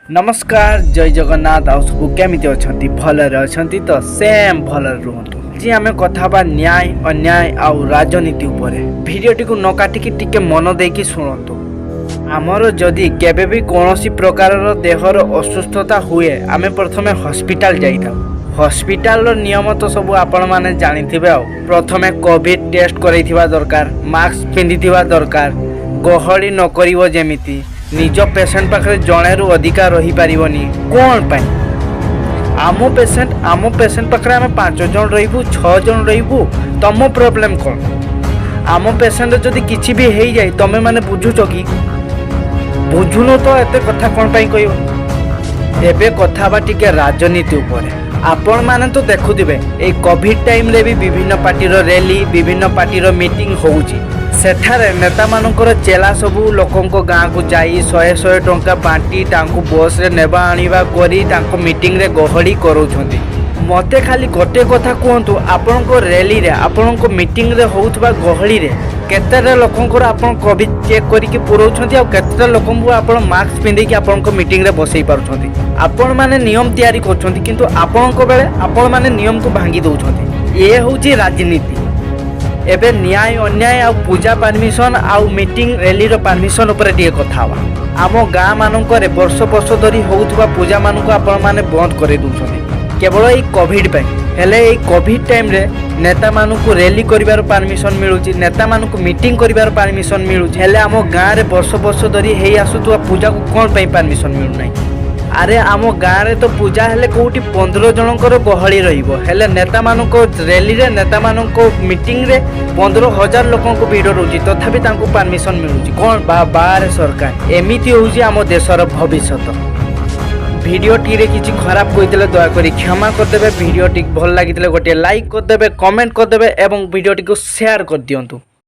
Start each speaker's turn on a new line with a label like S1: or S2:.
S1: नमस्कार जय जगन्नाथ आउ सब केमिति अछंती भलरे अछंती तो सेम भलरे रुहंतु जी आमे कथा बा न्याय अन्याय आउ राजनीति उपरे भिडियोटी को न काटिकी टिके मन देकी सुनंतु। आमर जदि केबे भी कोनोसी प्रकारर देहर असुस्थता हुए आमे प्रथमे हॉस्पिटल जाइताउ। हॉस्पिटल नियम तो सब आपण माने जानिथिबे। आउ प्रथमे कोविड टेस्ट करैथिबा दरकार, मास्क पिंधिथिबा दरकार, गहळी न करिवो जेमिति निज पेसेंट पाखे जणे रु अधिका रही पारिबनी। कोन पाई आम पेसेंट पाखे आमे 5 जन रहिबू 6 जन रहिबू तम प्रॉब्लम कोन? आम पेसेंट जदि किछि भी हेई जाय तमे माने बुझुछ कि बुझुनो तो एते कथा कोन पाई कहियो। एबे कथा बा टिके राजनीति उपरे। आपण माने तो देखुदिबे ए कोविड टाइम रे भी विभिन्न पार्टी रो रैली विभिन्न पार्टी रो मीटिंग होउची। सेठारे नेता मानकर चेला सबू लोकों गाँ को जाई 100 टंका बांटी तांको बस रे नेबा आनिबा करी तांको मीटिंग रे गहड़ी करूछंती। मते खाली गोटे कथा कहतु आपनको रैली रे आपनको मीटिंग रे होउथबा गहड़ी रे केतेटा लोकंकर आपण कोविड चेक करिके पुरौछंती आ केतेटा लोकंकु आपण मास्क पिंधि के आपनको मीटिंग रे बसई पारुछंती। आपण माने नियम तयारी करछंती किंतु आपनको बेले आपण माने नियम को भांगी दउछंती। ए होउची राजनीति। एबे न्याय अन्याय आ पूजा परमिशन आ मीटिंग रैली रो परमिशन ऊपर टिके कथा हवा। आम गाँ मानकरे वर्ष वर्ष धरी होउथबा पूजा मानक आपण माने बंद करे दउछंती केवल एई कोविड पई। हेले एई कोविड टाइम रे नेता मानकु रैली करिवार परमिशन मिलुची, नेता मानकु मीटिंग करिवार परमिशन मिलुची। हेले आम गाँ रे वर्ष वर्ष धरी हेई आसुथबा पूजा को कोन पई परमिशन मिलु नै? अरे आम गाँ रे तो पूजा हेले कोउटी 15 जनकर गहली रहिबो। हेले नेता मानको रैली रे नेता मानको मीटिंग रे 15,000 लोकन को भीड़ रहउची तथापि तांको परमिशन मिलुची। कोन बारे सरकार एमिति होउची आम देशर भविष्यत। वीडियो टी रे किछि खराब कहितले दया करी क्षमा कर देबे। वीडियो टी भल लागितले गोटे लाइक कर देबे, कमेंट कर देबे एवं वीडियो टी को शेयर कर दियंतु।